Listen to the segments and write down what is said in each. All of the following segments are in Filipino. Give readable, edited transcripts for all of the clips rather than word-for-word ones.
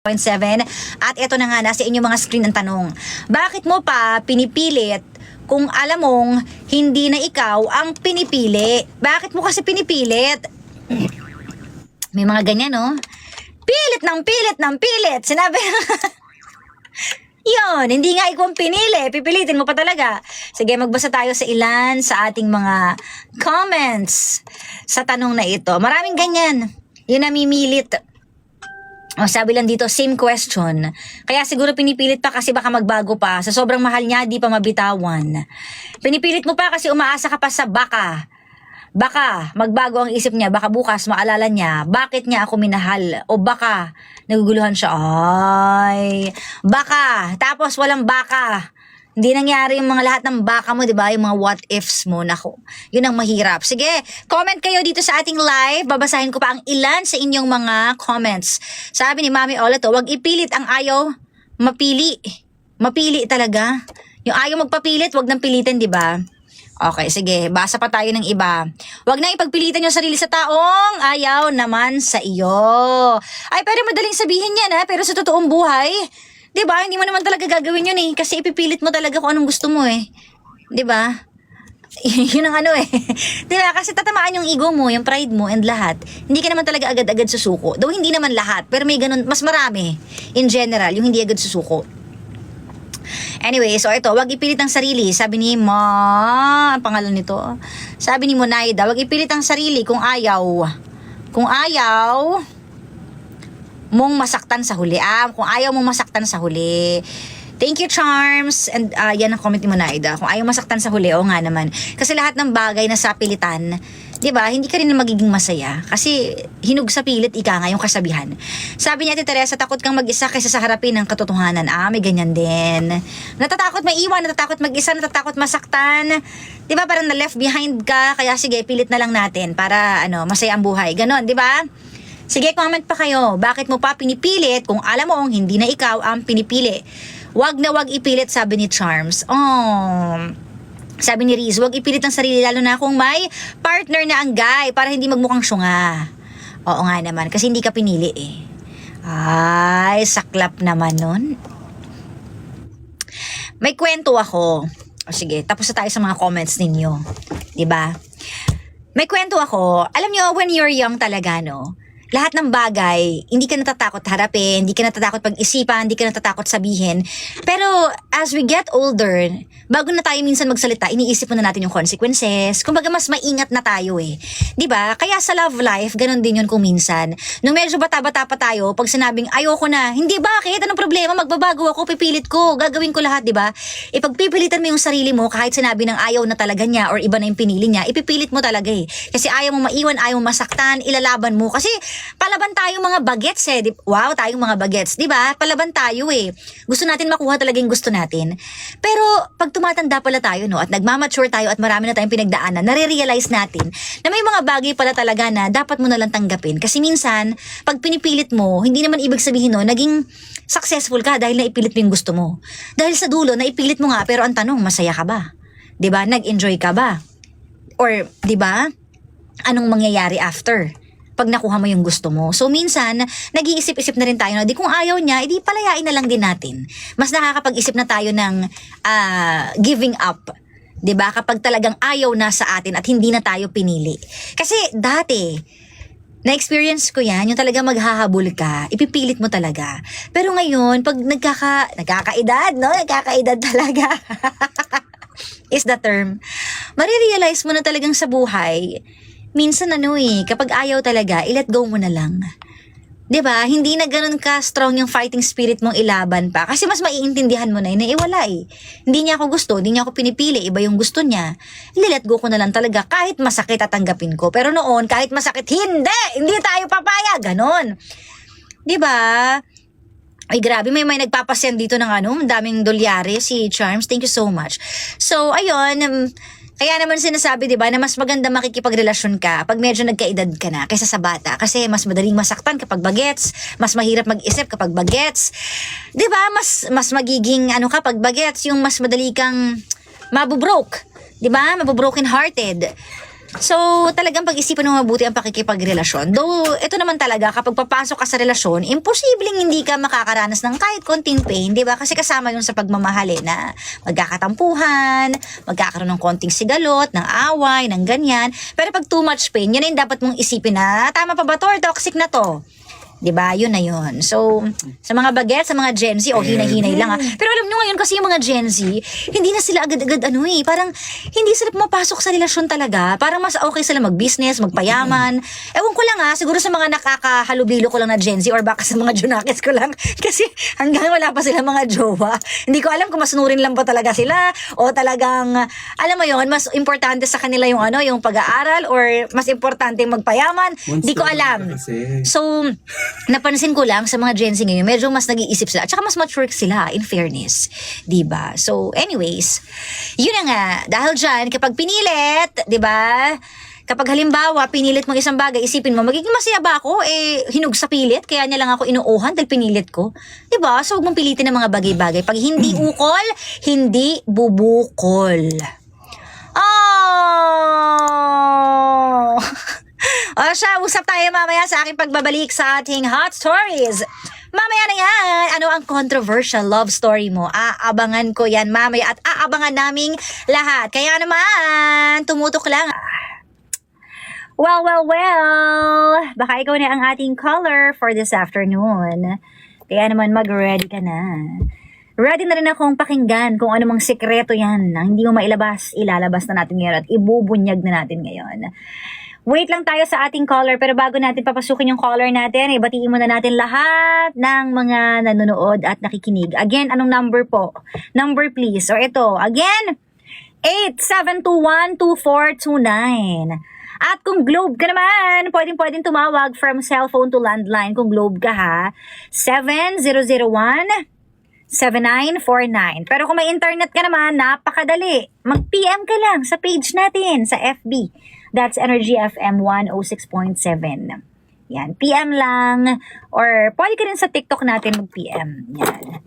7. At ito na nga nasa inyong mga screen ang tanong. Bakit mo pa pinipilit kung alam mong hindi na ikaw ang pinipili? Bakit mo kasi pinipilit? May mga ganyan, no? Pilit ng pilit ng pilit. Sinabi Yon, hindi nga ikaw ang pinili. Pipilitin mo pa talaga. Sige, magbasa tayo sa ilan sa ating mga comments sa tanong na ito. Maraming ganyan. Yun namimilit. O, sabi lang dito, same question. Kaya siguro pinipilit pa kasi baka magbago pa. Sa sobrang mahal niya, di pa mabitawan. Pinipilit mo pa kasi umaasa ka pa sa baka. Baka magbago ang isip niya, baka bukas maalala niya, bakit niya ako minahal? O baka naguguluhan siya, ay, baka, tapos walang baka. Hindi nangyari yung mga lahat ng baka mo, di ba? Yung mga what ifs mo, nako. Yun ang mahirap. Sige, comment kayo dito sa ating live. Babasahin ko pa ang ilan sa inyong mga comments. Sabi ni Mami Ola to, wag ipilit ang ayaw mapili. Mapili talaga. Yung ayaw magpapilit, wag nang pilitin, di ba? Okay, sige. Basa pa tayo ng iba. Wag na ipagpilitan yung sarili sa taong ayaw naman sa iyo. Ay, pero madaling sabihin yan, ha? Pero sa totoong buhay, diba? Hindi mo naman talaga gagawin yun eh. Kasi ipipilit mo talaga kung anong gusto mo eh. Diba? Yun ang ano eh. Diba? Kasi tatamaan yung ego mo, yung pride mo, and lahat. Hindi ka naman talaga agad-agad susuko. Though hindi naman lahat, pero may ganun, mas marami. In general, yung hindi agad susuko. Anyway, so ito, wag ipilit ang sarili. Sabi ni ang pangalan nito. Sabi ni Monaida, wag ipilit ang sarili kung ayaw. Kung ayaw mong masaktan sa huli. Kung ayaw mong masaktan sa huli. Thank you, Charms. And yan ang comment ni Monaida. Kung ayaw masaktan sa huli, o nga naman. Kasi lahat ng bagay na sa pilitan, diba, hindi ka rin magiging masaya. Kasi hinug sa pilit, ika nga yung kasabihan. Sabi niya, Ate Teresa, takot kang mag-isa kaysa sa harapin ng katotohanan. May ganyan din. Natatakot maiwan, natatakot mag-isa, natatakot masaktan. Diba, parang na-left behind ka. Kaya sige, pilit na lang natin para masaya ang buhay. Ganon, diba? Sige, comment pa kayo. Bakit mo pa pinipilit kung alam mo hindi na ikaw ang pinipili? Wag na wag ipilit, sabi ni Charms. Sabi ni Riz, wag ipilit ang sarili lalo na kung may partner na ang guy para hindi magmukhang syunga. Oo nga naman, kasi hindi ka pinili eh. Ay, saklap naman nun. May kwento ako. Sige, tapos na tayo sa mga comments ninyo. Diba? May kwento ako. Alam nyo, when you're young talaga, no? Lahat ng bagay, hindi ka natatakot harapin, hindi ka natatakot pag-isipan, hindi ka natatakot sabihin. Pero as we get older, bago na tayo minsan magsalita, iniisip na natin yung consequences. Kumbaga mas maingat na tayo eh. 'Di ba? Kaya sa love life, ganun din yun kung minsan. Nung medyo bata-bata pa tayo, pag sinabing ayoko na, hindi bakit? Anong problema? Magbabago ako, pipilit ko, gagawin ko lahat, 'di ba? Ipagpipilitan mo yung sarili mo kahit sinabi ng ayaw na talaga niya or iba na yung pinili niya, ipipilit mo talaga eh. Kasi ayaw mo maiwan, ayaw mo masaktan, ilalaban mo kasi palaban tayo mga bagets eh. Wow, tayong mga bagets, 'di ba? Palaban tayo eh. Gusto natin makuha talaga yung gusto natin. Pero pag tumatanda pala tayo, no, at nagmamature tayo at marami na tayong pinagdaanan, nare-realize natin na may mga bagay pala talaga na dapat mo na lang tanggapin. Kasi minsan, pag pinipilit mo, hindi naman ibig sabihin no, naging successful ka dahil naipilit mo yung gusto mo. Dahil sa dulo, naipilit mo nga, pero ang tanong, masaya ka ba? 'Di ba? Nag-enjoy ka ba? Or, 'di ba? Anong mangyayari after pag nakuha mo yung gusto mo? So minsan, nag-iisip-isip na rin tayo na di kung ayaw niya, edi palayain na lang din natin. Mas nakakapag-isip na tayo ng giving up. 'Di ba? Kapag talagang ayaw na sa atin at hindi na tayo pinili. Kasi dati, na-experience ko yan, yung talaga maghahabol ka, ipipilit mo talaga. Pero ngayon, pag nagkakaedad, no? Nagkakaedad talaga. Is the term. Marirealize mo na talagang sa buhay, minsan kapag ayaw talaga, i-let go mo na lang. 'Di ba? Hindi na ganoon ka strong yung fighting spirit mong ilaban pa. Kasi mas maiintindihan mo na wala eh. Hindi niya ako gusto, hindi niya ako pinipili, iba yung gusto niya. I-let go ko na lang talaga. Kahit masakit tatanggapin ko. Pero noon, kahit masakit, hindi tayo papayag. Ganon. 'Di ba? Ay grabe, may nagpapasend dito ng daming dolyare, si Charms. Thank you so much. So, ayun, kaya naman sinasabi, 'di ba, na mas maganda makikipagrelasyon ka pag medyo nagkaedad ka na kaysa sa bata. Kasi mas madaling masaktan kapag bagets, mas mahirap mag-isip kapag bagets. 'Di ba? Mas magiging kapag bagets, yung mas madali kang mabubroke, 'di ba? Mabubroken hearted. So, talagang pag-isipan mo mabuti ang pakikipagrelasyon. Though, ito naman talaga, kapag papasok ka sa relasyon, imposibleng hindi ka makakaranas ng kahit konting pain, di ba? Kasi kasama yun sa pagmamahal na magkakatampuhan, magkakaroon ng konting sigalot, ng away, ng ganyan. Pero pag too much pain, yan yung dapat mong isipin na, tama pa ba to or toxic na to? Diba? Yun na yun. So, sa mga bagets, sa mga Gen Z, hinay-hinay lang Pero alam nyo ngayon kasi yung mga Gen Z, hindi na sila agad-agad parang hindi sila pumapasok sa relasyon talaga. Parang mas okay sila mag-business, magpayaman. Ewan ko lang siguro sa mga nakakahalubilo ko lang na Gen Z or baka sa mga junakis ko lang. Kasi hanggang wala pa sila mga jowa. Hindi ko alam kung masunurin lang pa talaga sila o talagang, alam mo yun, mas importante sa kanila yung yung pag-aaral or mas importante magpayaman. Hindi ko alam. So, napansin ko lang sa mga Gen Z ngayon, medyo mas nag-iisip sila. At saka mas mature sila, in fairness. Diba? So, anyways, yun na nga. Dahil dyan, kapag pinilit, diba? Kapag halimbawa, pinilit mo isang bagay, isipin mo, magiging masaya ba ako? Hinug sa pilit, kaya niya lang ako inuuhan dahil pinilit ko. Diba? So, huwag mong pilitin ng mga bagay-bagay. Pag hindi ukol, hindi bubukol. Oh! O siya, usap tayo mamaya sa aking pagbabalik sa ating hot stories. Mamaya na yan, ano ang controversial love story mo? Aabangan ko yan mamaya at aabangan naming lahat. Kaya naman, tumutok lang. Well, baka ikaw na ang ating caller for this afternoon. Kaya naman mag-ready ka na. Ready na rin akong pakinggan kung ano mang sekreto yan na hindi mo mailabas, ilalabas na natin ngayon at ibubunyag na natin ngayon. Wait lang tayo sa ating caller, pero bago natin papasukin yung caller natin, ibatiin muna natin lahat ng mga nanonood at nakikinig. Again, anong number po? Number please. Or ito, again, 8721-2429. At kung Globe ka naman, pwedeng tumawag from cellphone to landline kung Globe ka ha. 7001-7949. Pero kung may internet ka naman, napakadali. Mag-PM ka lang sa page natin sa FB. That's Energy FM 106.7. Yan, PM lang. Or pwede ka rin sa TikTok natin mag-PM. Yan.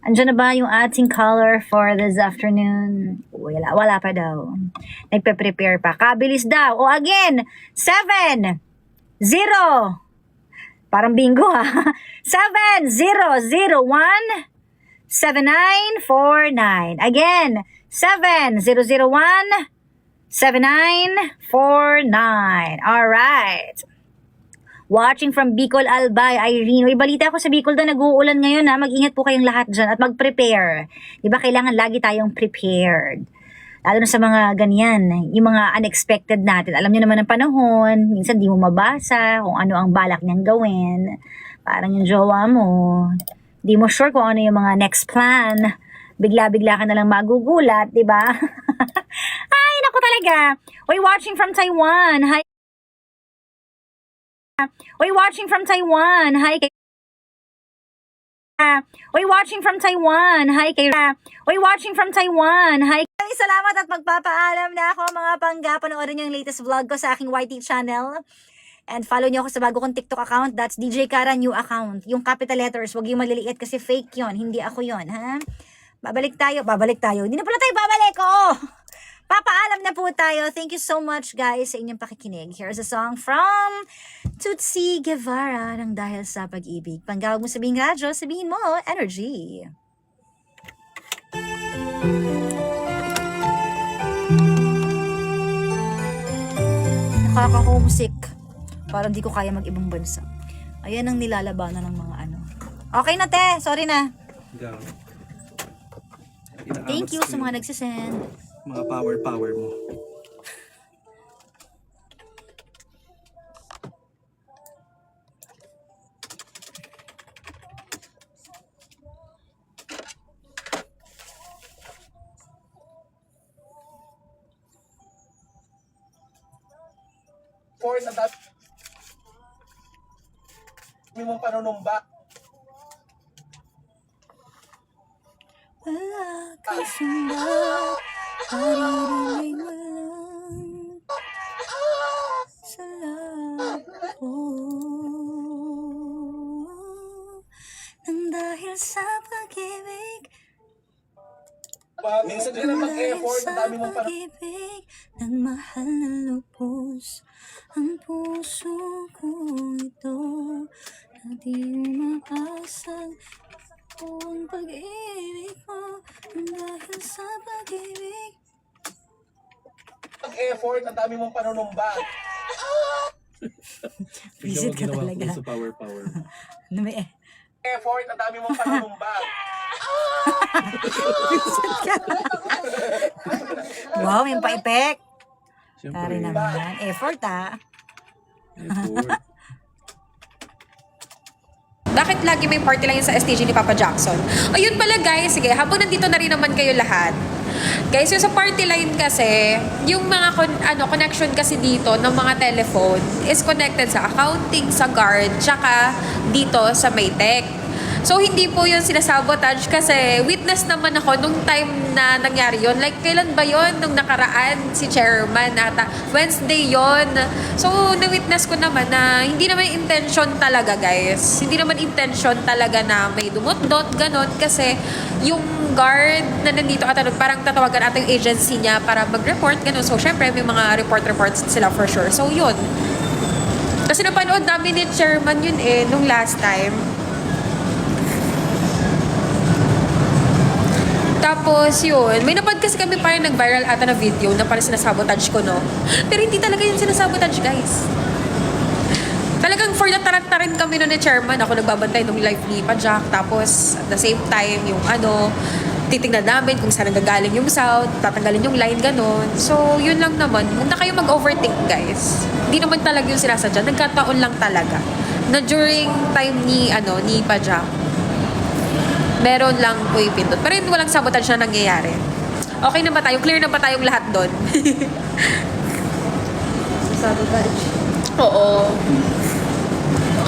Andiyan na ba yung ating caller for this afternoon? Wala pa daw. Nagpe-prepare pa. Kabilis daw. O again, 7-0. Parang bingo ha. 7001-7949. Again, 7001-7949. Alright. Watching from Bicol, Albay, Irene. Uy, balita ko sa Bicol daw nag-uulan ngayon ha. Mag-ingat po kayong lahat dyan at mag-prepare. Diba kailangan lagi tayong prepared. Lalo na sa mga ganyan, yung mga unexpected natin. Alam niyo naman ang panahon, minsan di mo mabasa kung ano ang balak niyang gawin. Parang yung jowa mo, di mo sure kung ano yung mga next plan. Bigla-bigla ka na lang magugulat, di ba? Ay, naku talaga. Uy, watching from Taiwan. Hi. Uy, watching from Taiwan. Hi kay Uy, watching from Taiwan. Hi kay Uy, watching from Taiwan. Hi. Salamat at magpapaalam na ako mga pangga. Panoorin niyo yung latest vlog ko sa aking YT channel. And follow niyo ako sa bago kong TikTok account. That's DJ Kara new account. Yung capital letters, wag yung maliliit kasi fake yon. Hindi ako yon, ha? Babalik tayo. Hindi na pala tayo babalik, Papaalam na po tayo. Thank you so much, guys, sa inyong pakikinig. Here's a song from Tutsi Guevara ng Dahil sa Pag-ibig. Panggawag mo sabihin radyo, sabihin mo, energy. Nakaka-homesick. Parang di ko kaya mag-ibang bansa. Ayan ang nilalabanan ng mga ano. Okay na, te. Sorry na. Thank you sa mga nagsisend. Mga power mo. For sa dami mong panunumba. Wala ka sumba, haririnig mo lang sa labo nang dahil sa pag-ibig. Minsan ka na mag-effort, sa dami mong pag-ibig ng mahal na lubos ang puso ko ito na di umaasang kung pag-ibig mo dahil sa pag-ibig. Pag-effort, ang dami mong panunumba. Visit ka talaga. Sa power. Ano ba eh? Effort, ang dami mong panunumba. Wow, yung pa-effect. Siyempre. Tari naman. Effort Effort. Bakit lagi may party lang yun sa STG ni Papa Jackson? Ayun pala guys, sige, habang nandito na rin naman kayo lahat. Guys, yung sa party line kasi, yung mga connection kasi dito ng mga telephone is connected sa accounting, sa guard, tsaka dito sa Maytech. So, hindi po yun sinasabotage kasi witness naman ako nung time na nangyari yun. Like, kailan ba yun? Nung nakaraan, si chairman ata. Wednesday yun. So, na-witness ko naman na hindi naman intention talaga, guys. Hindi naman intention talaga na may dumot-dot, ganon. Kasi yung guard na nandito ata, parang tatawagan ata yung agency niya para mag-report, ganon. So, syempre, may mga reports sila for sure. So, yun. Kasi napanood namin ni chairman yun nung last time. Tapos yun, may napad kasi kami parang nag-viral ata na video na parang sinasabotage ko, no? Pero hindi talaga yung sinasabotage, guys. Talagang for the taranta rin kami no ni chairman. Ako nagbabantay nung live ni Pajak. Tapos at the same time, yung titignan namin kung saan nagagaling yung sound, tatanggalin yung line, ganon. So, yun lang naman. Huwag na kayo mag-overthink, guys. Hindi naman talaga yung sinasadya. Nagkataon lang talaga. Na during time ni Pajak, meron lang po ipindot. Pero yun, walang sabotage na nangyayari. Okay na ba tayo? Clear na ba tayong lahat doon? Sabotage. Oo.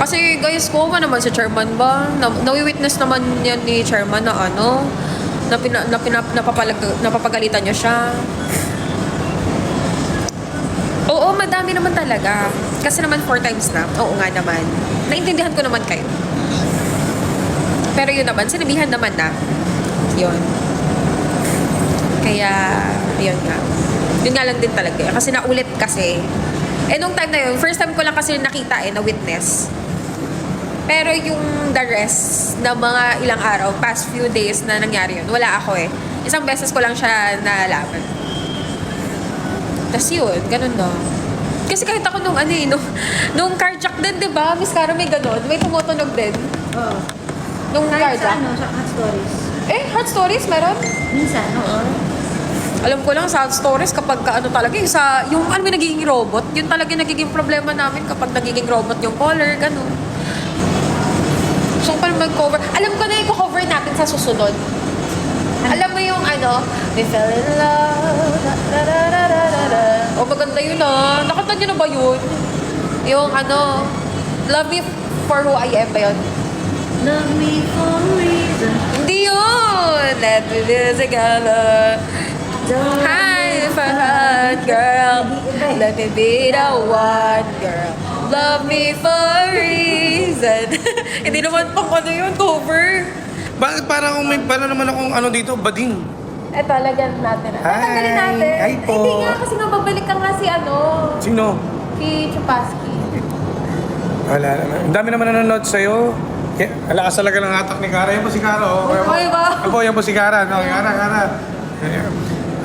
Kasi guys, kuha naman si chairman ba? Nawi-witness naman yan ni chairman na napapagalitan niya siya. Oo, madami naman talaga. Kasi naman 4 times na. Oo nga naman. Naintindihan ko naman kayo. Pero yun naman, sinabihan naman na. Yun. Kaya, yun nga. Yun nga lang din talaga. Kasi naulit kasi. Nung time na yun, first time ko lang kasi nakita na witness. Pero yung the rest na mga ilang araw, past few days na nangyari yun, wala ako Isang beses ko lang siya nalaman. Tapos yun, ganun na. Kasi kahit ako nung carjack din, di ba? Miss Cara may ganun. May tumutunog din. Oo. Nung Kahit sa carjack. sa hot stories. Hot stories meron? Minsan, oo. Alam ko lang sa hot stories kapag talaga yung may nagiging robot, yun talaga yung nagiging problema namin kapag nagiging robot yung caller, ganun. So, parang mag-cover. Alam ko na yung cover natin sa susunod. Alam mo yung we fell in love. Oh, maganda yun Nakanta niyo na ba yun? Yung Love Me For Who I Am ba yun? Love me for a reason. Hindi yun! Let me be together. Hi, for hot girl. Let me be the one girl. Love me for a reason. Hindi naman pang yun, cover. Bakit parang naman akong dito, bading? Talagan natin. Tatanggalin natin. Hi po. Hindi nga, kasi nga babalik ka nga si Sino? si Chupaski. Wala naman. Ang dami naman nanonood sa'yo. Alakas talaga ng hatak ni Cara. Yan po si Cara. Ay, ba? Yan po si Cara. No, Cara.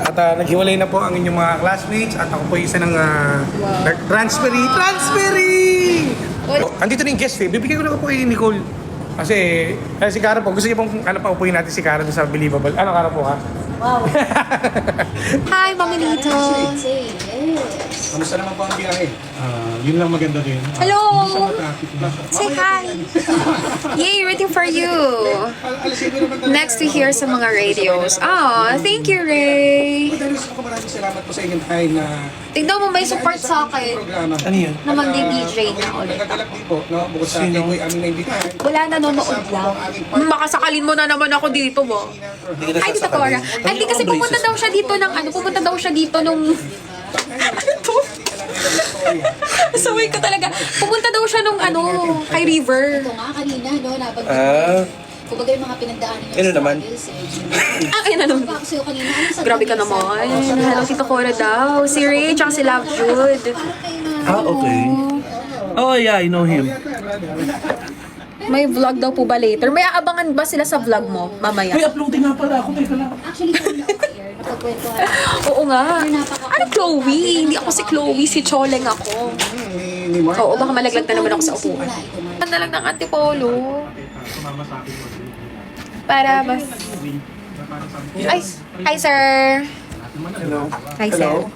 At naghiwalay na po ang inyong mga classmates at ako po isa ng transferee! Andito na yung guest bibigyan ko na po kay Nicole. Kasi si Cara po, gusto niya pong paupuin natin si Cara doon sa Believable. Cara po ha? Wow. Hi, Mamanito. Kamusta naman po ang biyahe? Yun lang maganda din. Hello. Sa traffic na. Say hi. Yay, waiting for you. Alisin ko naman talaga. Next to hear sa mga radios. Thank you, Ray. Ako maraming salamat po sa inyong time na Tignan mo, may support sa akin. programa. Ano yan? Na magdi-DJ na ulit. Nagagalak din po, no? Bukod sa ating ko'y aming naimbitahan. Wala, nanonood lang. Makasakalin mo na naman ako dito mo. Ay, dito Cora. Ay, di kasi pumunta daw siya dito nung Saway ko talaga. Pumunta daw siya nung kay River. Ito nga kanina, no? Ah, Kumbaga yung mga pinagdaanan niyo. Ano naman? Ayun na naman. Ako sa'yo kanina. Ano sa Grabe ka naman. Hello, Tita Cora daw. Si Ray, tsaka si Love Jude. Ah, okay. Oh, yeah, I know him. May vlog daw po ba later? May aabangan ba sila sa vlog mo mamaya? May uploading nga pala ako. Teka lang. Actually, from the year, napagkwentuhan natin. Oo nga. Ano Chloe? Hindi ako si Chloe, si Choleng ako. Ni Mark. Oo, baka malaglag na naman ako sa upuan. Ganda lang ng antipolo. Para bas... Ay, hi sir. Hello. Hi sir.